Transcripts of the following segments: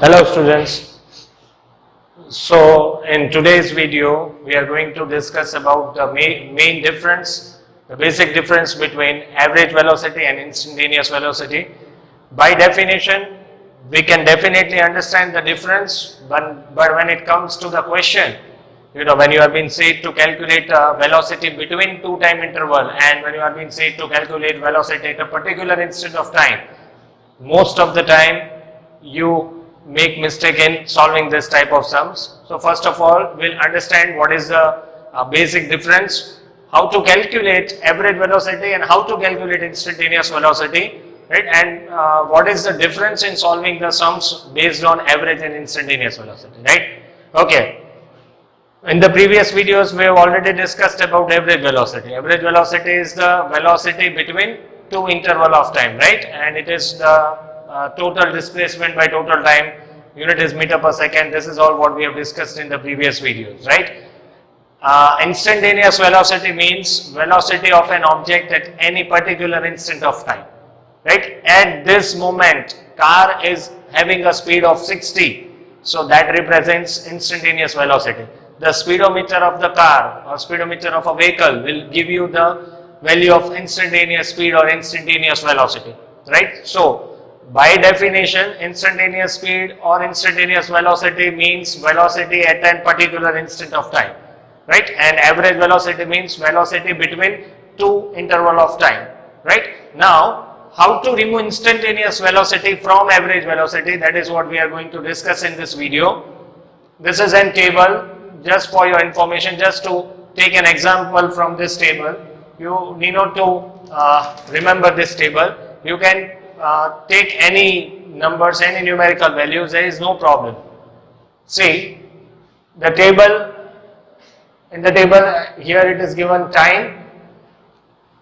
Hello students. So in today's video we are going to discuss about the main difference, the basic difference between average velocity and instantaneous velocity. By definition we can definitely understand the difference, but when it comes to the question, when you have been said to calculate velocity between two time interval and when you have been said to calculate velocity at a particular instant of time, most of the time you make mistake in solving this type of sums. So first of all, we'll understand what is the basic difference, how to calculate average velocity and how to calculate instantaneous velocity, right? And what is the difference in solving the sums based on average and instantaneous velocity, right? Okay. In the previous videos, we have already discussed about average velocity. Average velocity is the velocity between two interval of time, right? And it is the total displacement by total time. Unit is meter per second. This is all what we have discussed in the previous videos, right? Instantaneous velocity means velocity of an object at any particular instant of time, right? At this moment, car is having a speed of 60, so that represents instantaneous velocity. The speedometer of the car or speedometer of a vehicle will give you the value of instantaneous speed or instantaneous velocity, right? So by definition, instantaneous speed or instantaneous velocity means velocity at a particular instant of time, right? And average velocity means velocity between two interval of time, right? Now, how to remove instantaneous velocity from average velocity, that is what we are going to discuss in this video. This is a table, just for your information, just to take an example from this table. You need not to remember this table. You can take any numbers, any numerical values, there is no problem. See, the table, in the table here it is given time.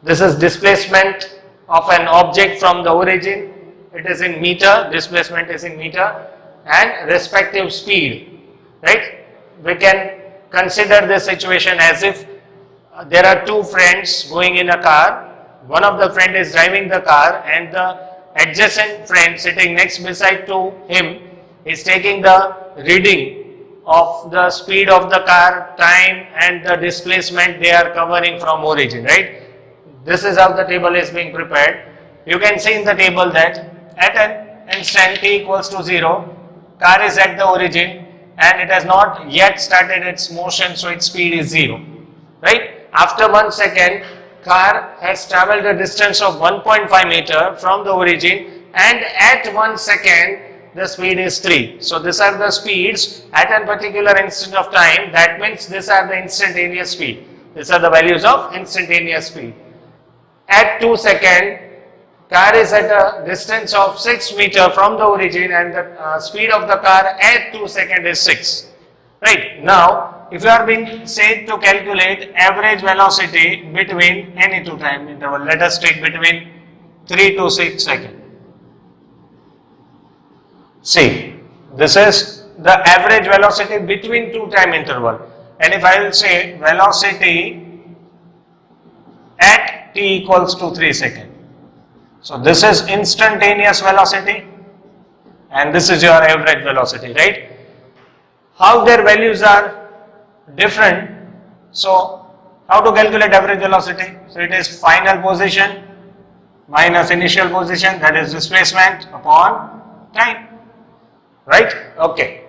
This is displacement of an object from the origin. It is in meter, displacement is in meter, and respective speed, right? We can consider this situation as if there are two friends going in a car. One of the friend is driving the car and the adjacent friend sitting next beside to him is taking the reading of the speed of the car, time and the displacement they are covering from origin, right? This is how the table is being prepared. You can see in the table that at an instant t equals to 0, car is at the origin and it has not yet started its motion, so its speed is 0, right? After 1 second, car has traveled a distance of 1.5 meter from the origin and at 1 second the speed is 3. So these are the speeds at a particular instant of time. That means these are the instantaneous speed. These are the values of instantaneous speed. At 2 seconds, car is at a distance of 6 meter from the origin and the speed of the car at 2 seconds is 6. Right. Now, if you are being said to calculate average velocity between any two time interval, let us take between 3 to 6 seconds. See, this is the average velocity between two time interval, and if I will say velocity at t equals to 3 seconds. So this is instantaneous velocity and this is your average velocity, right? How their values are different. So how to calculate average velocity? So it is final position minus initial position, that is displacement, upon time, right? Okay.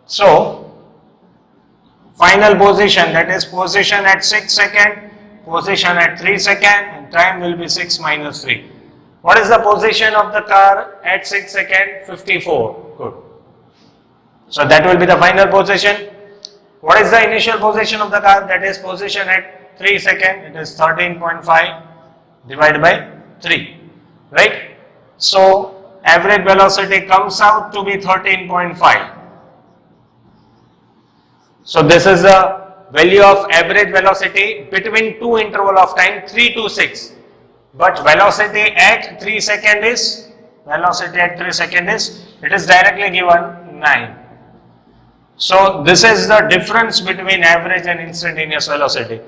So final position, that is position at 6 seconds, position at 3 seconds, and time will be 6 minus 3. What is the position of the car at 6 seconds? 54. Good. So that will be the final position. What is the initial position of the car? That is position at 3 seconds. It is 13.5 divided by 3. Right? So average velocity comes out to be 13.5. So this is the value of average velocity between two interval of time 3 to 6. But velocity at 3 seconds is, it is directly given 9. So this is the difference between average and instantaneous velocity,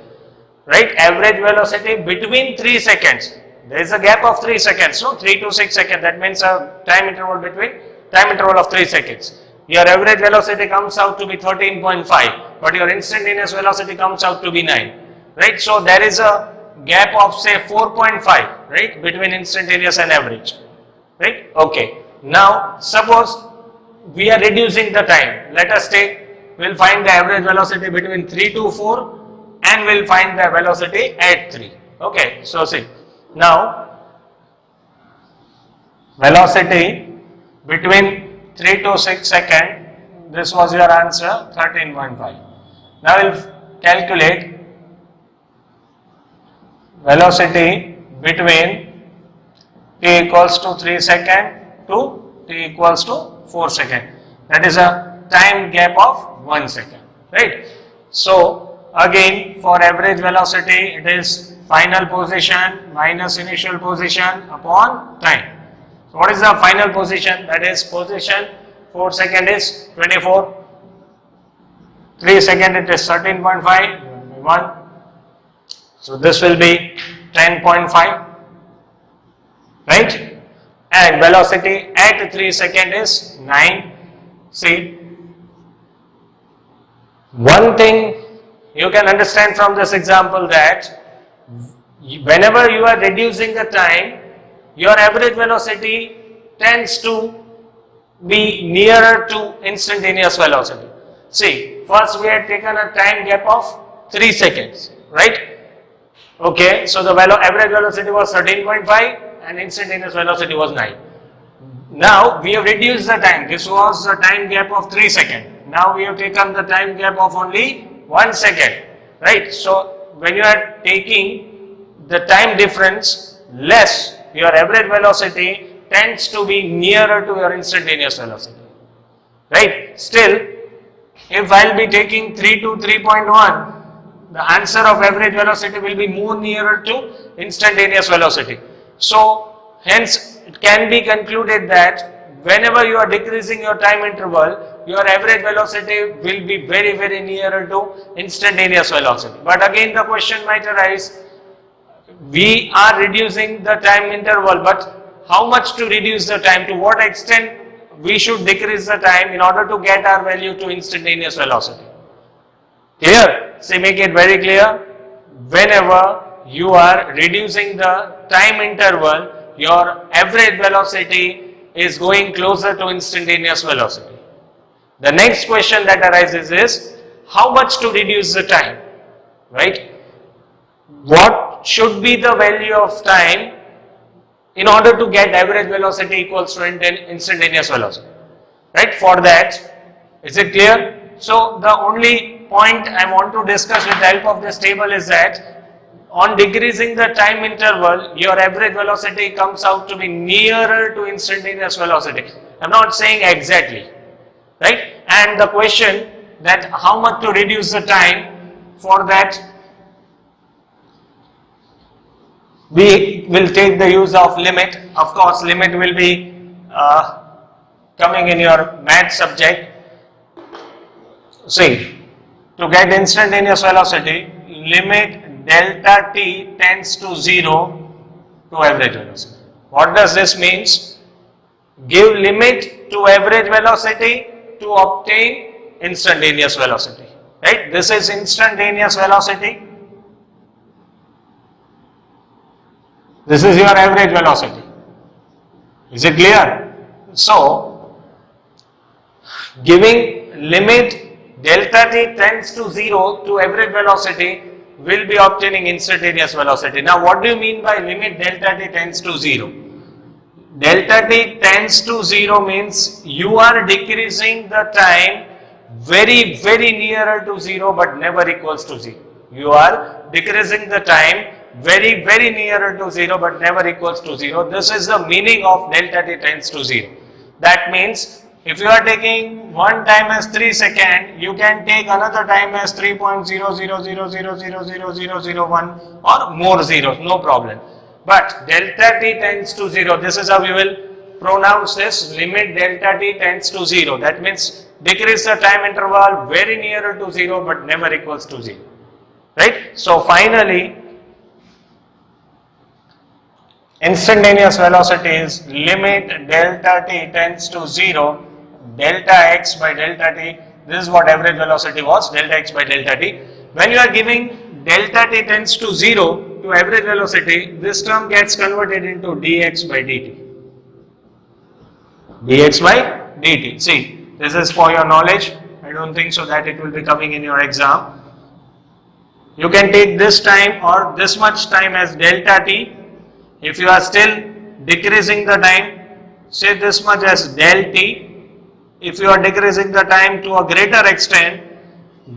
right? Average velocity between 3 seconds. There is a gap of 3 seconds, so 3 to 6 seconds. That means a time interval of 3 seconds. your average velocity comes out to be 13.5, but your instantaneous velocity comes out to be 9, right? So there is a gap of say 4.5, right, between instantaneous and average, right? Okay. Now suppose we are reducing the time. Let us take, we'll find the average velocity between 3 to 4 and we'll find the velocity at 3. Okay, so see, now velocity between 3 to 6 seconds, this was your answer, 13.5. Now we'll calculate velocity between t equals to 3 second to t equals to 4 second. That is a time gap of 1 second, right? So again, for average velocity, it is final position minus initial position upon time. So what is the final position? That is position 4 second is 24, 3 second it is 13.5, 1. So this will be 10.5, right? And velocity at 3 second is 9. See, one thing you can understand from this example that whenever you are reducing the time, your average velocity tends to be nearer to instantaneous velocity. See, first we had taken a time gap of 3 seconds, right? Okay, so the average velocity was 13.5 and instantaneous velocity was 9. Now we have reduced the time. This was a time gap of 3 seconds. Now we have taken the time gap of only 1 second, right? So when you are taking the time difference less, your average velocity tends to be nearer to your instantaneous velocity, right? Still, if I will be taking 3 to 3.1, the answer of average velocity will be more nearer to instantaneous velocity. So hence it can be concluded that whenever you are decreasing your time interval, your average velocity will be very, very nearer to instantaneous velocity. But again the question might arise, we are reducing the time interval, but how much to reduce the time, to what extent we should decrease the time in order to get our value to instantaneous velocity. Clear? So make it very clear, whenever you are reducing the time interval, your average velocity is going closer to instantaneous velocity. The next question that arises is, how much to reduce the time, right? What should be the value of time in order to get average velocity equals to instantaneous velocity, right? For that, is it clear? So the only point I want to discuss with the help of this table is that on decreasing the time interval, your average velocity comes out to be nearer to instantaneous velocity. I am not saying exactly, right? And the question that how much to reduce the time, for that we will take the use of limit. Of course, limit will be coming in your math subject. See, to get instantaneous velocity, limit delta t tends to 0 to average velocity. What does this mean? Give limit to average velocity to obtain instantaneous velocity, right? This is instantaneous velocity. This is your average velocity. Is it clear? So, giving limit delta t tends to 0 to average velocity will be obtaining instantaneous velocity. Now, what do you mean by limit delta t tends to 0? Delta t tends to 0 means you are decreasing the time very, very nearer to 0 but never equals to 0. You are decreasing the time very, very nearer to 0 but never equals to 0. This is the meaning of delta t tends to 0. That means if you are taking one time as 3 seconds, you can take another time as 3.000000001 or more zeros, no problem. But delta t tends to 0, this is how we will pronounce this, limit delta t tends to 0. That means decrease the time interval very nearer to 0 but never equals to 0. Right? So finally, instantaneous velocity is limit delta t tends to 0 delta x by delta t. This is what average velocity was, delta x by delta t. When you are giving delta t tends to 0 to average velocity, this term gets converted into dx by dt. Dx by dt. See, this is for your knowledge. I don't think so that it will be coming in your exam. You can take this time or this much time as delta t. If you are still decreasing the time, say this much as del t. If you are decreasing the time to a greater extent,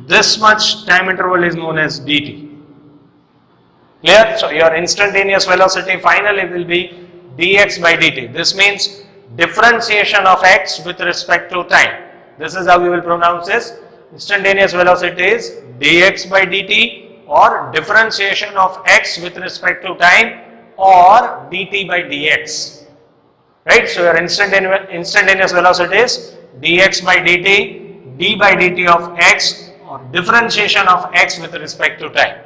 this much time interval is known as dt. Clear? So your instantaneous velocity finally will be dx by dt. This means differentiation of x with respect to time. This is how we will pronounce this. Instantaneous velocity is dx by dt or differentiation of x with respect to time or dt by dx. Right? So your instantaneous velocity is dx by dt, d by dt of x or differentiation of x with respect to time.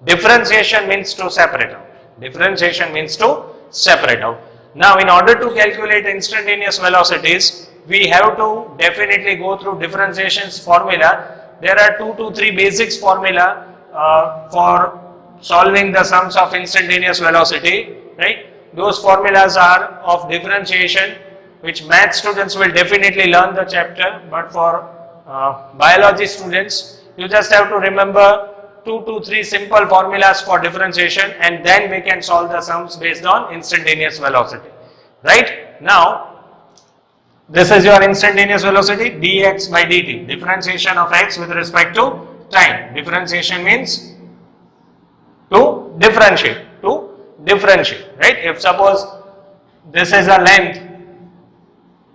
Differentiation means to separate out. Differentiation means to separate out. Now in order to calculate instantaneous velocities, we have to definitely go through differentiations formula. There are 2 to 3 basics formula for solving the sums of instantaneous velocity, right? Those formulas are of differentiation, which math students will definitely learn the chapter, but for biology students, you just have to remember 2 to 3 simple formulas for differentiation, and then we can solve the sums based on instantaneous velocity. Right? Now, this is your instantaneous velocity dx by dt, differentiation of x with respect to time. Differentiation means to differentiate, right? If suppose this is a length,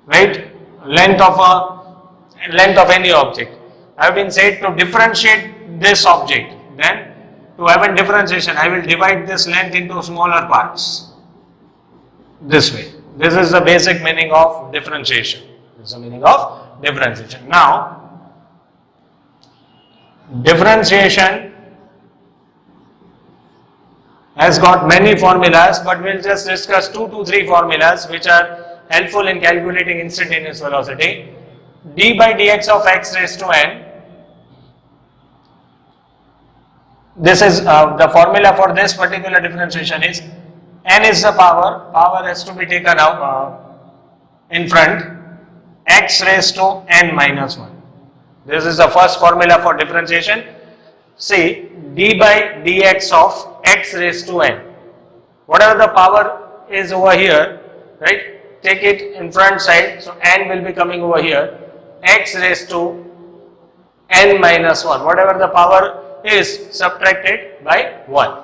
right, length of any object, I have been said to differentiate this object, then to have a differentiation I will divide this length into smaller parts this way. This is the basic meaning of differentiation. This is the meaning of differentiation. Now, differentiation has got many formulas, but we'll just discuss 2 to 3 formulas which are helpful in calculating instantaneous velocity. D by dx of x raised to n. This is the formula for this particular differentiation is n is the power has to be taken out in front, x raised to n minus 1. This is the first formula for differentiation. See, d by dx of x raised to n. Whatever the power is over here, right, take it in front side, so n will be coming over here, x raised to n minus 1. Whatever the power is subtracted by 1.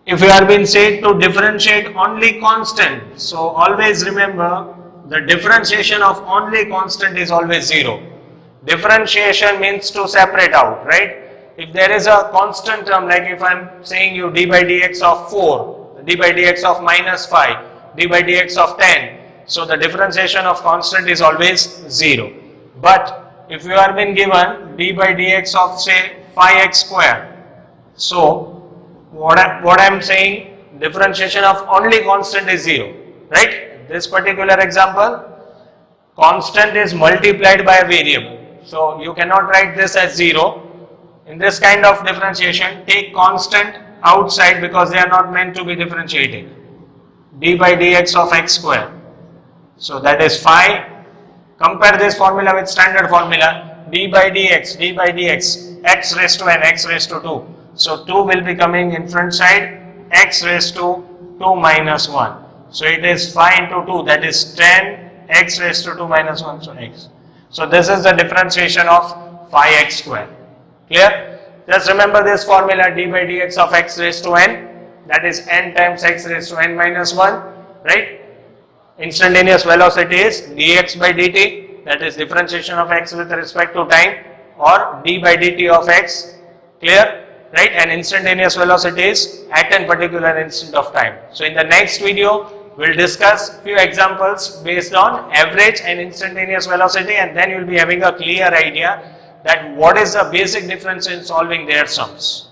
If you are being said to differentiate only constant, so always remember the differentiation of only constant is always 0. Differentiation means to separate out, right? If there is a constant term, like if I am saying you d by dx of 4, d by dx of minus 5, d by dx of 10, so the differentiation of constant is always 0. But if you are being given d by dx of say 5x square, so what I am saying, differentiation of only constant is 0, right? This particular example, constant is multiplied by a variable, so you cannot write this as 0. In this kind of differentiation, take constant outside because they are not meant to be differentiated. D by dx of x square, so that is 5. Compare this formula with standard formula, d by dx, x raised to n, x raised to 2. So 2 will be coming in front side, x raised to 2 minus 1. So it is 5 into 2, that is 10, x raised to 2 minus 1, so x. So this is the differentiation of 5x square. Clear? Just remember this formula, d by dx of x raised to n, that is n times x raised to n minus 1, right? Instantaneous velocity is dx by dt, that is differentiation of x with respect to time, or d by dt of x. Clear? Right? And instantaneous velocity is at a particular instant of time. So in the next video, we'll discuss few examples based on average and instantaneous velocity, and then you'll be having a clear idea that what is the basic difference in solving their sums.